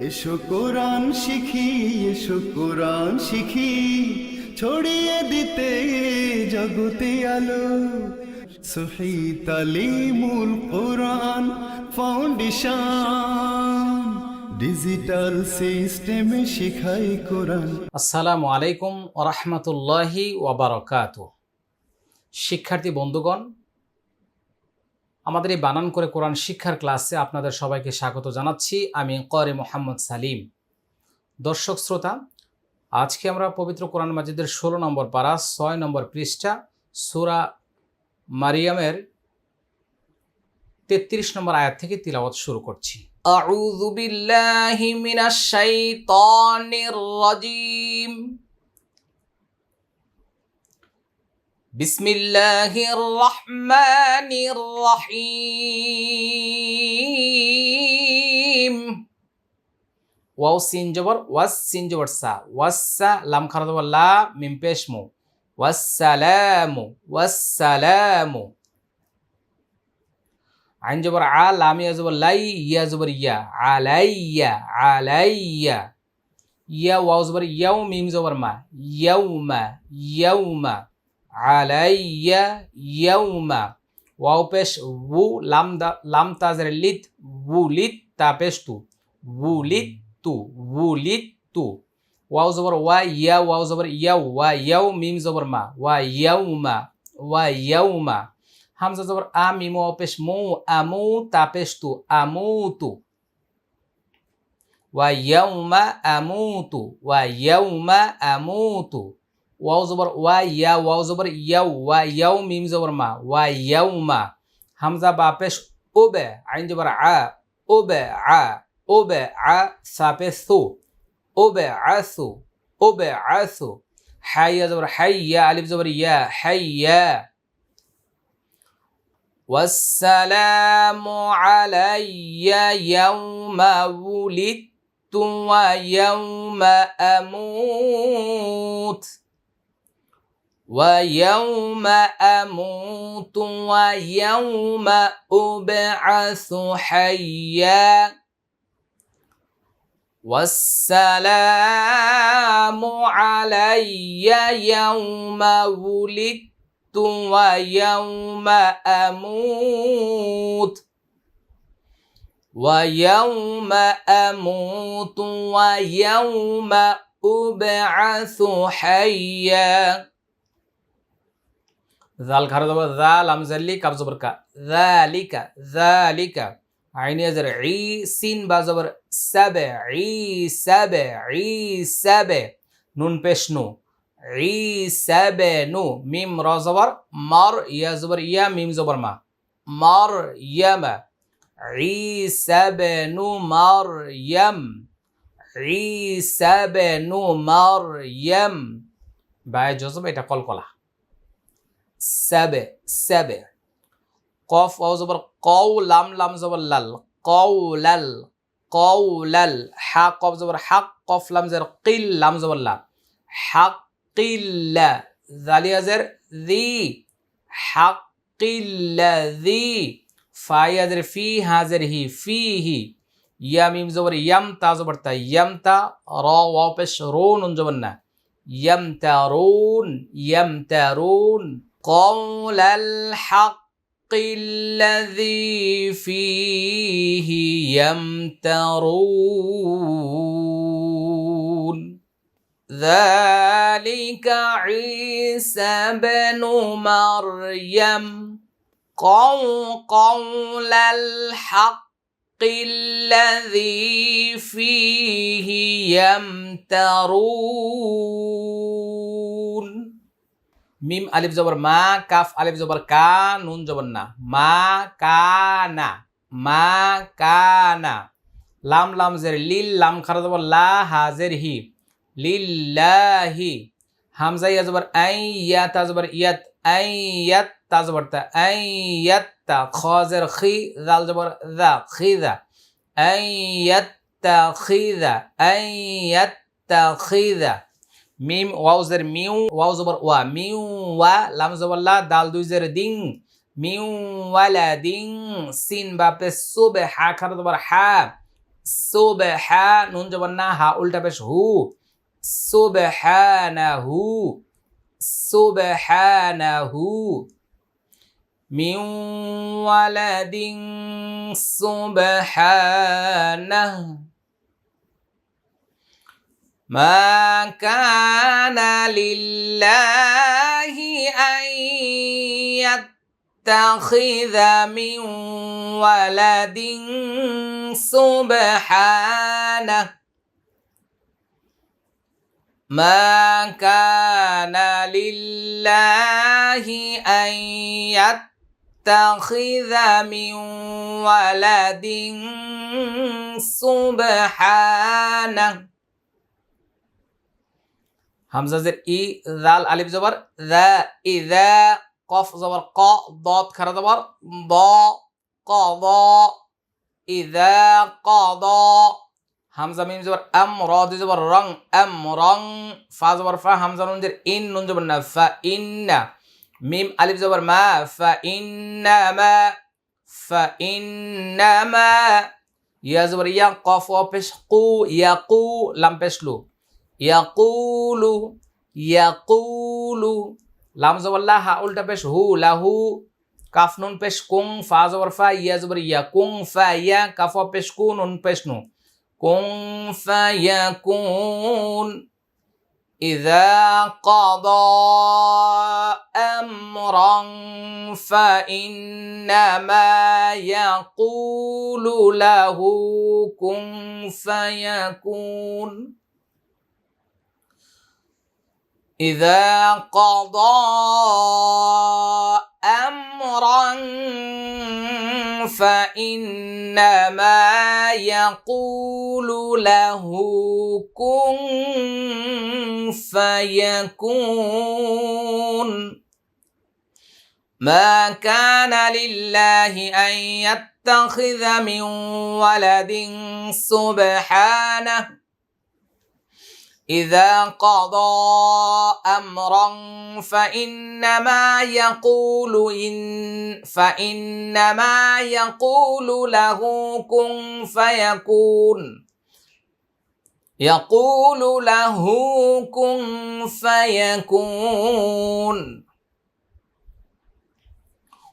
এসো কোরআন শিখি, এসো কোরআন শিখি, ছড়িয়ে দিতে জগতে আলো। সহি তালিমুল কোরআন ফাউন্ডেশন, ডিজিটাল সিস্টেমে শিখাই কোরআন। আসসালামু আলাইকুম ওয়া রাহমাতুল্লাহি ওয়া বারাকাতুহু। শিক্ষার্থী বন্ধুগণ, আমাদের এই বানান করে কোরআন শিক্ষার ক্লাসে আপনাদের সবাইকে স্বাগত জানাচ্ছি। আমি ক্বারি মোহাম্মদ সালিম। দর্শক শ্রোতা, আজকে আমরা পবিত্র কোরআন মাজিদের 16 নম্বর পারা 6 নম্বর পৃষ্ঠা সূরা মারিয়ামের 33 নম্বর আয়াত থেকে তিলাওয়াত শুরু করছি। আউযু বিল্লাহি মিনাশ শাইতানির রাজিম। বিসমিল্লাহির রহমানির রহিম। ওয়াও সিন জবর ওয়াস, সিন জবর সা, ওয়াসসা, লাম খারা জবর লা, মিম পেশ মু, ওয়াসসালামু, ওয়াসসালামু। আইন জবর আ, লাম ইয়া জবর লাই, ইয়া জবর ইয়া, আলাইয়া, আলাইয়া। ইয়া ওয়াও জবর ইয়াও, মিম জবর মা, ইয়াউমা, ইয়াউমা, আলাইয়া, ইয়াউমা। ওয়াও পেশ উ, লাম তাজের লিত, উলিত, তা পেশ তু, উলিত তু, উলিত তু। ওয়াও জবর ওয়া, ইয়া ওয়াও জবর ইয়াও, ওয়া ইয়াও, মিম জবর মা, ওয়া ইয়াউমা, ওয়া ইয়াউমা। হামজা জবর আ, মিম ওয়াও পেশ মু, আমু, তা পেশ তু, আমুতু, ওয়া ইয়াউমা আমুতু, ওয়া ইয়াউমা আমুতু। ওয়াও জবর ওয়া, ইয়া ওয়াও জবর ইয়াও, ওয়া ইয়াও, মিম জবর মা, ওয়া ইয়াউমা। হামজা বা পেশ ওবে, আইন জবর আ, ওবে আ, ওবে আ, সা পেশ সু, ওবে আসু, ওবে আসু। হাইয়া জবর হাইয়া, আলিফ জবর ইয়া, হাইয়া। ওয়াসসালামু আলাইয়া ইয়াউমা উলিদতু ওয়া ইয়াউমা আমুত, ওয়া ইয়াউমা আমুতু ওয়া ইয়াউমা উবআসু হাইয়া। ওয়াসসালামু আলাইয়া ইয়াউমা উলিদতু ওয়া ইয়াউমা আমুত, ওয়া ইয়াউমা আমুতু ওয়া ইয়াউমা উবআসু হাইয়া। জাল খারা জবর জা, লাম জাল্লি, কাফ জবর কা, যালিকা, যালিকা। আইন ইয়াজের ই, সিন বা জবর সাবে, ই সাবে, ই সাবে। নুন পেশ নু, ই সাবে নু। মিম র জবর মর, ইয়া জবর ইয়া, মিম জবর মা, মর ইয়ামা, ই সাবে নু মর ইয়াম, ই সাবে নু মর ইয়াম। বায় জজব, এটা কলকলা। সাবে, সাবে। কফ ওয়াও জবর কও, লাম লাম জবর লাল, কওলাল, কওলাল। হা কফ জবর হাক, কফ লাম জের কিল, লাম জবর লা, হাক্কিল্লা। জালিয়া জের যি, হাক্কিল্লাযী। ফাইয়া জের ফি, হাজের হি, ফিহি। ইয়া মিম জবর ইয়াম, তা জবর তা, ইয়ামতা। র ওয়াও পেশ রো, নুন জবর না, ইয়ামতারুন, ইয়ামতারুন। কওলাল হক الذي فيه يمترون، ذلك عيسى بن مريم قول الحق الذي فيه يمترون। মিম আলিফ জবর মা, কাফ আলিফ জবর কা, নুন জবর না, মা কানা, মা কানা। লাম লাম জের লিল, লাম খারা জবর লা, হাজের হি, লিল্লাহি। হামজা ইয়া জবর আই, ইয়া তা জবর ইয়াত, আই ইয়াত, তা জবর তা, আই ইয়াত্তা। খ জের খি, জাল জবর দা, খিদা, আই ইয়াত্তা খিদা, আই ইয়াত্তা খিদা। মিম ওয়াও জের মিউ, ওয়াও জবর ওয়া, মিউ ওয়া, লাম জবর লা, দাল দুই জের দিং, মিউ ওয়ালা দিং। সিন বা পেশ সুবে, হা খারা জবর হা, সুবহা নুন জবর না হা উল্টা পেশ হু সুবহানাহু সুবহানাহু মিন ওয়ালাদিন সুবহানাহু মা কানা লিল্লাহি আন ইয়াত্তাখিযা মিন ওয়ালাদিন সুবহানাহু মা কানা লিল্লাহি আন ইয়াত্তাখিযা মিন ওয়ালাদিন সুবহানাহু হামজা জের ই জাল আলিফ জবর যা ইযা কফ জবর ক দত খারা জবর দ কদ ইযা কদ হামজা মিম জবর আম র দুই জবর রং আম রং ফা জবর ফা হামজা নুন জের ইন নুন জবর না ফা ইন্না মিম আলিফ জবর মা ফা ইন্নামা ইয়া জবর ইয়া কফ ও পেশ কু ইয়াকু লাম পেশ লু ইয়াকুলু ইয়াকুলু লাম জবর লা হা উল্টা পেশ হু লাহু কাফ নুন পেশ কুং ফা জবর ফা ইয়া জবর ইয়া কুং ফা ইয়া কাফ পেশ কু নুন পেশ নু কুং ফায়াকুন ইযা ক্বাদা আমরান ফাইন্নামা ইয়াকুলু লাহু কুং ফায়াকুন إذا قضى أمرا فإنما يقول له كن فيكون ما كان لله أن يتخذ من ولد سبحانه إذا قضى أمرا فإنما يقول له كن فيكون يقول له كن فيكون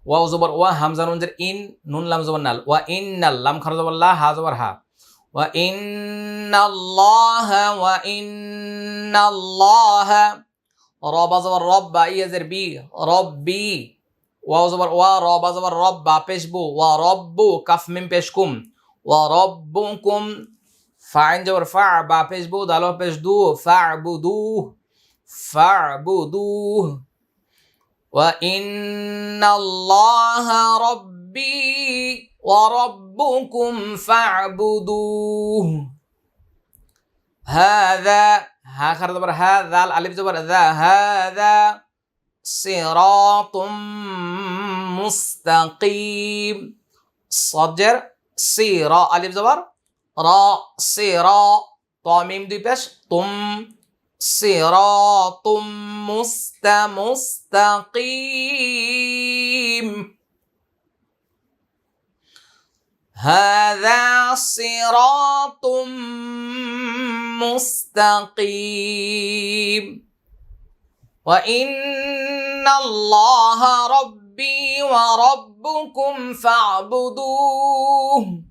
واو زبر وا همزة نون زر إن نون لام زبر نال وإن لام خرج زبر لا ها زبر ها وإن الله رب زبر رب يزر بي ربي واو زبر وا رب زبر رب بيشبو ورب كف من بيشكم وربكم فاعل جبر فع با بيشبو دالو بيشدو فاعبدوه وإن الله ربي وربكم فاعبدوه هذا ها خرج زبر هذا الالف زبر ذا هذا صراط مستقيم صجر صيرا الف زبر را صيرا طاميم দুই পেশ তুম صراط مستقيم هذا صراط مستقيم وإن الله ربي وربكم فاعبدوه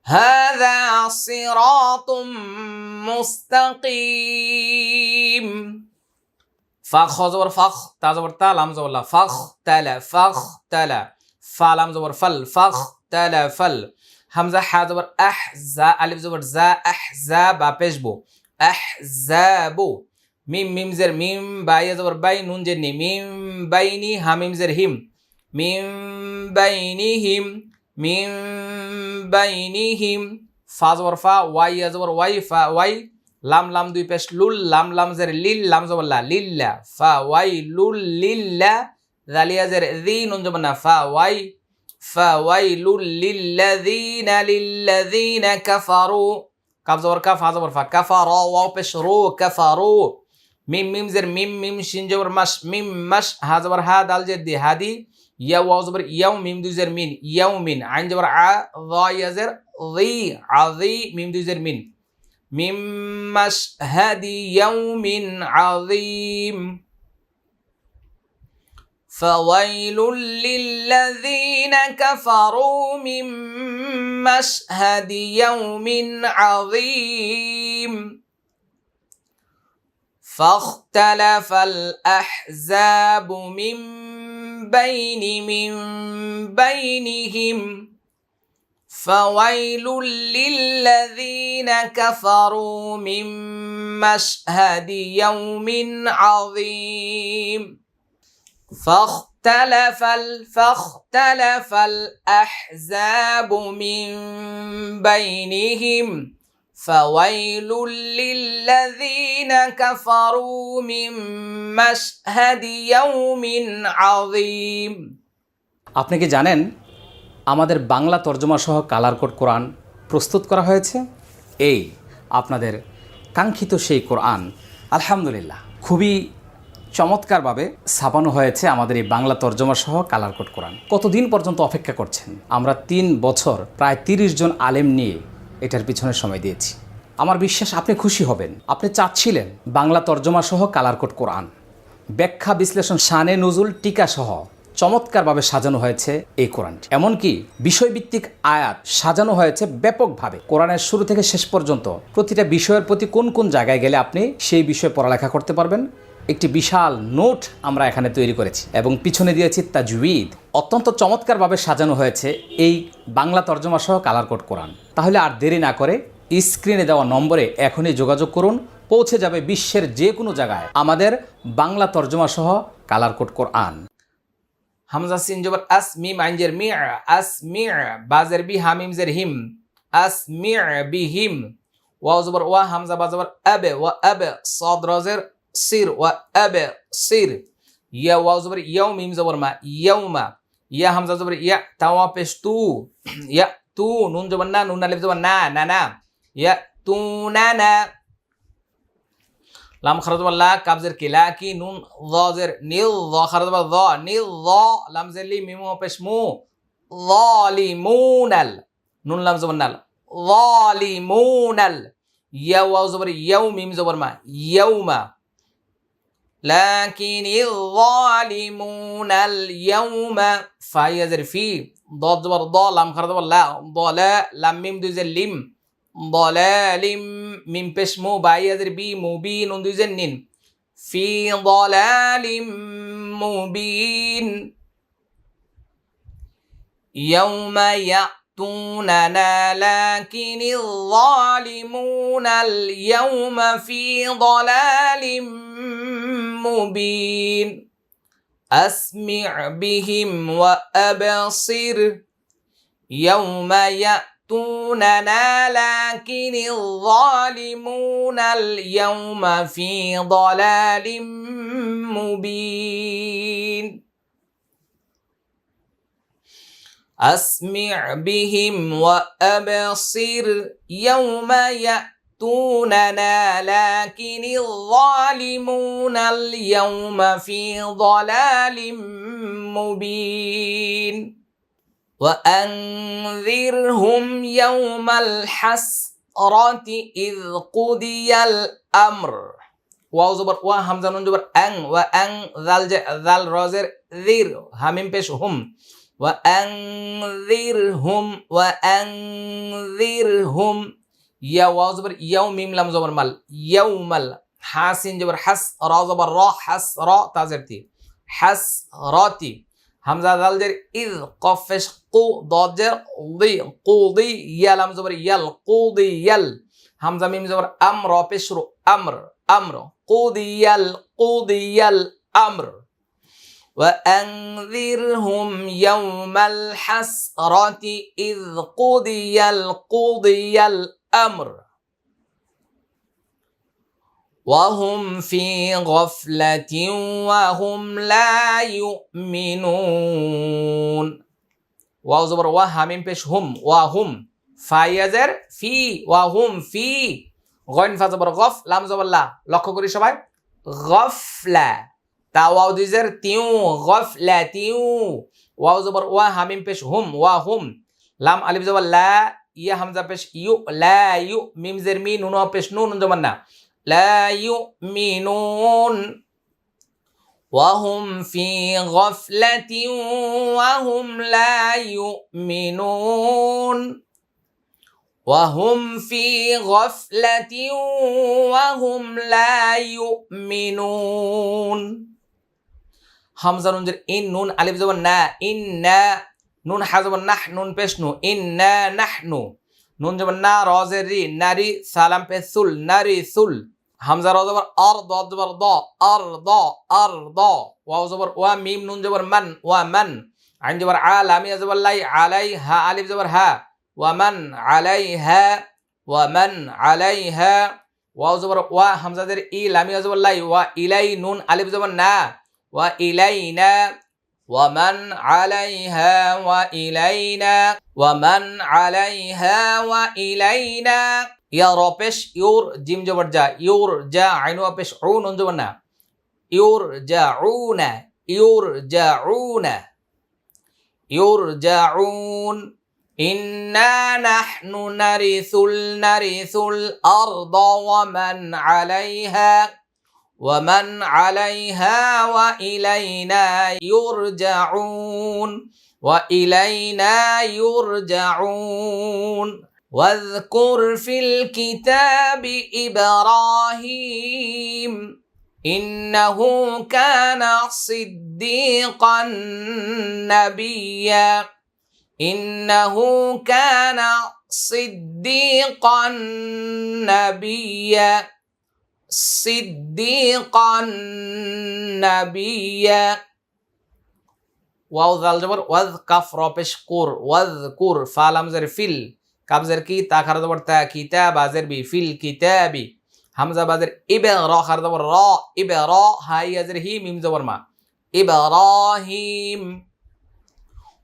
هذا صراط مستقيم فخ زبر فخ تا زبر تا لام زبر لا فخ تلا فا لام زبر فل فخ تلا فل همزة ح زبر أحزا ألف زبر زا أحزاب بيشبو أحزابو ميم زر ميم باي زبر باي نون جني ميم بيني هميم زر هم ميم بينهم فا زبر فا واي زبر واي فا واي لام দুই পেশ লুল লাম জের লিল লাম জবর লা লিল্লা ফা ওয়াই লুল লিল্লা জালিয়া জের জি নুন জবর না ফা ওয়াই লুল লিল্লাযিনা কাফারু কাফ জবর কাফ হা জবর ফা কাফারা ওয়াও পেশ রু কাফারু মিম জের মিম শিন জবর মাশ মিম মাশ হা জবর হা দাল জের দি হাদি ইয়া ওয়াও জবর ইয়াও মিম দুই জের মিন ইয়াউমিন আইন জবর আ যা ইয়া জের জি আযি মিম দুই জের মিন মিম মাশহাদি ইয়াউমিন আযীম فويل للذين كفروا من مشهد يوم عظيم فاختلف الأحزاب من بينهم فويل للذين كفروا من مشهد يوم عظيم فاختلف الأحزاب من بينهم فويل للذين كفروا من مشهد يوم عظيم আপনি কি জানেন আমাদের বাংলা তর্জমা সহ কালার কোড কোরআন প্রস্তুত করা হয়েছে? এই আপনাদের কাঙ্ক্ষিত সেই কোরআন আলহামদুলিল্লাহ খুবই চমৎকারভাবে ছাপানো হয়েছে আমাদের এই বাংলা তর্জমা সহ কালার কোড কোরআন। কতদিন পর্যন্ত অপেক্ষা করছেন? আমরা 3 বছর প্রায় 30 জন আলেম নিয়ে এটার পিছনে সময় দিয়েছি। আমার বিশ্বাস আপনি খুশি হবেন। আপনি চাচ্ছিলেন বাংলা তর্জমা সহ কালার কোড কোরআন, ব্যাখ্যা বিশ্লেষণ, শানে নুজুল, টিকা সহ চমৎকারভাবে সাজানো হয়েছে এই কোরআনটি। এমনকি বিষয়ভিত্তিক আয়াত সাজানো হয়েছে ব্যাপকভাবে। কোরআনের শুরু থেকে শেষ পর্যন্ত প্রতিটা বিষয়ের প্রতি কোন কোন জায়গায় গেলে আপনি সেই বিষয়ে পড়ালেখা করতে পারবেন একটি বিশাল নোট আমরা এখানে তৈরি করেছি এবং পিছনে দিয়েছি তাজউইদ। অত্যন্ত চমৎকারভাবে সাজানো হয়েছে এই বাংলা তর্জমা সহ কালার কোড কোরআন। তাহলে আর দেরি না করে স্ক্রিনে দেওয়া নম্বরে এখনই যোগাযোগ করুন, পৌঁছে যাবে বিশ্বের যে কোনো জায়গায় আমাদের বাংলা তর্জমা সহ কালার কোড কোরআন। হামজা সিন জবর আস মিম আইন জের মি আসমি বা জের বি হামিম জের হিম আসমি বিহিম ওয়াও জবর ওয়া হামজা বা জবর আবে ওয়া আবে সাদ রা জের সির ওয়া আবে সির ইয়া ওয়াও জবর ইয়াও মিম জবর মা ইয়াউমা ইয়া হামজা জবর ইয়া তাওয়া পেশ তু ইয়া তু নুন জবর না নুন আলিফ জবর না না না ইয়া তু না না লাম খারাজ লা কাব জের কি লাকি নুন যা জের নিল যা খারাজ যা নিল যা লাম জের লি মিম পেশ মু যালিমুনাল নুন লাম জবর নাল যালিমুনাল ইয়া ওয়াও জবর ইয়াও মিম জবর মা ইয়াউমা لكن الظالمون اليوم فايزر في ضاد زبر ضا لام خرج لا ضلا لام ميم دوزر لم ضلال ميم بش مو بايزر بي مبين دوزر نين في ضلال مبين يوم يأتوننا لكن الظالمون اليوم في ضلال مبين أسمع بهم وأبصر يوم يأتوننا لكن الظالمون اليوم في ضلال مبين أسمع بهم وأبصر يوم يأتوننا لكن الظالمون اليوم في ضلال مبين وأنذرهم يوم الحسرة إذ قضي الأمر واو زبر وا همزة نون زبر أن وأن ذال روزر ذير همين بيش هم وأنذرهم يا واو زبر يوم ميم لام زبر مال يومل حاسين جبر حس را زبر را حس را تازرتي حس راتي همزة ذال جر إذ قفش قو ضاد جر ضي قوضي يا لام زبر يل قوضي يل همزة ميم زبر أمر بشرو أمر قوضي يل أمر وأنذرهم يوم الحسرة إذ قضي الأمر وهم في غفلة وهم لا يؤمنون واو زبر وهم পেশ هم وهم ফায়াজের ফি وهم في গইন ফা জবর গফ লাম জবর লা লক্ষ্য করি সবাই গফলা তাওয়াও দিজের তিউ গফলাতিউ ওয়াও জবর ওয়া হামিম পেশ হুম ওয়া হুম লাম আলিফ জবর লা ইয়া হামজা পেশ ইউ লা ইউ মিম জের মি নুন ওয়া পেশ নুন জবর না লা ইউ মিনুন وهم في غفلة وهم لا يؤمنون وهم في غفلة وهم لا يؤمنون হামজা নুন জের ইন নুন আলিফ জবর না ইন্না নুন হা জবর নাহ নুন পেশ নু ইন্না নাহনু নুন জবর না র জের রি নারি সালাম পেশ সুল নারি সুল হামজা র জবর আর দ জবর দ আর দ আর দ ওয়াও জবর ওয়া মিম নুন জবর মান ওয়া মান আইন জবর আ লাম ইয়া জবর লাই আলাই হা আলিফ জবর হা ওয়া মান আলাইহা ওয়া মান আলাইহা ওয়াও জবর ওয়া হামজা জের ই লাম ইয়া জবর লাই ওয়া ইলাই নুন আলিফ জবর না ওয়া ইলাইনা ওয়া মান আলাইহা ওয়া ইলাইনা ওয়া মান আলাইহা ওয়া ইলাইনা ইয়া র পেশ ইউর জিম জবর যা ইউর যা আইন ওয়া পেশ উ নুন জবর না ইউর জাউনা ইউর জাউনা ইউর জাউন ইন্না নাহনু নারিসুল আরদা ওয়া মান আলাইহা ومن عليها وإلينا يرجعون وإلينا يرجعون واذكر في الكتاب إبراهيم إنه كان صديقا نبيا إنه كان صديقا نبيا সিদ্দিকান নাবিয়্যা ওয়াও জাল জবর ওয়াজ কাফ র পেশ কুর ওয়াজ কুর ফা লাম জের ফিল কাফ জের কি তা খারা জবর তা কিতাব জের বি ফিল কিতাবি হামজা বাজের ইবে র খারা জবর র ইবে র হাই জের হি মিম জবর মা ইব্রাহিম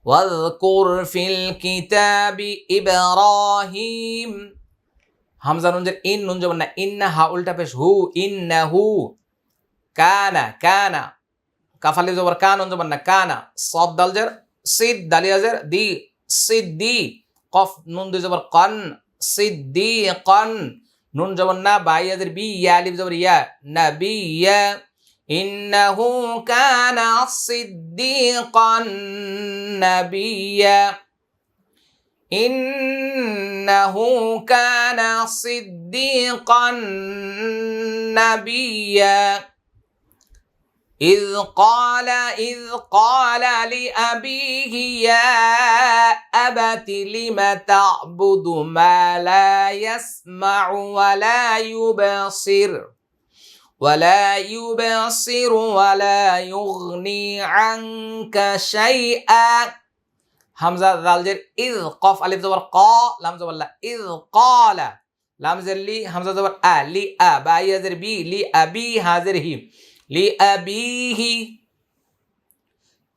ওয়াজকুর ফিল কিতাবি ইব্রাহিম হামজা নুন জের ইন নুন জবর না ইন্না হা উল্টা পেশ হু ইন্নাহু কানা কানা কাফ আলিফ জবর কা নুন জবর না কানা সাদ দাল জের সিদ দালিয়া জের দি সিদ্দি কফ নুন দুই জবর কান সিদ্দিকান নুন জবর না বা ইয়া জের বি ইয়া আলিফ জবর ইয়া নাবিয়্যা ইন্নাহু কানা সিদ্দিকান নাবিয়্যা إنه كان صديقا نبيا إذ قال لأبيه يا أبت لم تعبد ما لا يسمع ولا يبصر ولا يغني عنك شيئا হামজা জাল জের ইজ কফ আলিফ জবর ক লাম জবর লা ইজ ক্বালা লাম জের লি হামজা জবর আ লি আ বা ইয়া জের বি লি আবি হাজের হি লি আবিহি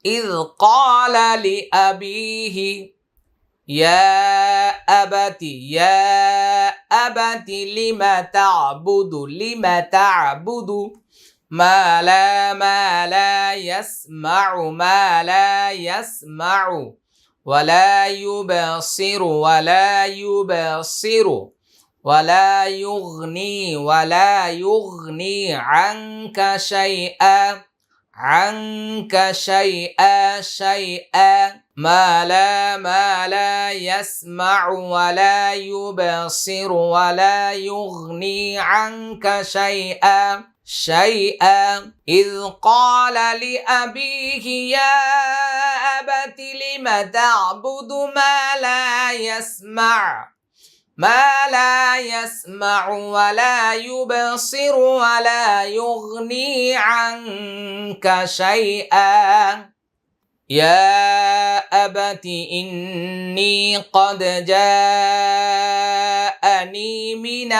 ইজ ক্বালা লি আবিহি ইয়া আবাতি লিমা তা'বুদু মা লা ইয়াসমা'u ولا يبصر ولا يغني عنك شيئا ما لا يسمع ولا يبصر ولا يغني عنك شيئا إذ قال لأبيه يا أبت لم تعبد ما لا يسمع ولا يبصر ولا يغني عنك شيئا يا أبت إني قد جاءني من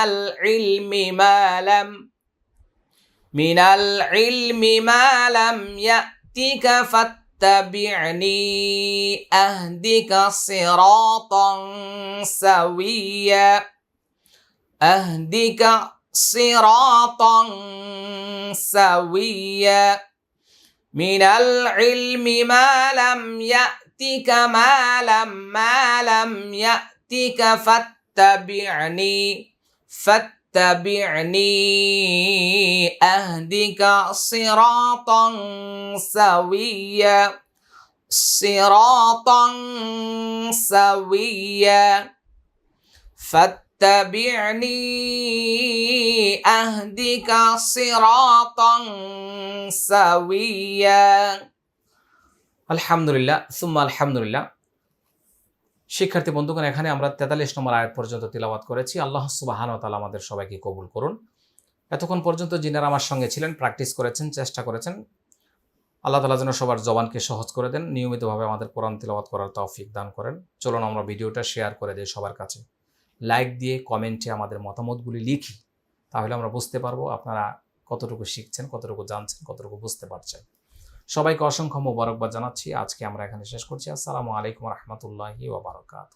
العلم ما لم يأتك فاتبعني أهدك صراطا سويا মিনাল ইলমি মা লাম ইয়াতিকা মা লাম ইয়াতিকা ফাত্তাবি'নি আহদিকা সিরাতান সাওয়িয়া فاتبعني أهدك صراطا سويا আলহামদুলিল্লাহ সুম্মা আলহামদুলিল্লাহ। শিক্ষার্থী বন্ধুগণ, এখানে আমরা 43 নম্বর আয়াত পর্যন্ত তিলাওয়াত করেছি। আল্লাহ সুবহানাহু ওয়া তাআলা আমাদের সবাইকে কবুল করুন। এতক্ষণ পর্যন্ত যিনারা আমার সঙ্গে ছিলেন, প্র্যাকটিস করেছেন, চেষ্টা করেছেন, আল্লাহ তাআলা যেন সবার জবানকে সহজ করে দেন, নিয়মিতভাবে আমাদের কোরআন তিলাওয়াত করার তৌফিক দান করেন। চলুন আমরা ভিডিওটা শেয়ার করে দিই সবার কাছে, লাইক দিয়ে কমেন্টে আমাদের মতামতগুলি লিখি, তাহলে আমরা বুঝতে পারবো আপনারা কতটুকু শিখছেন, কতটুকু জানছেন, কতটুকু বুঝতে পারছেন। সবাইকে অসংখ্য মোবারকবাদ জানাচ্ছি। আজকে আমরা এখানে শেষ করছি। আসসালামু আলাইকুম ওয়া রাহমাতুল্লাহি ওয়া বারাকাতুহু।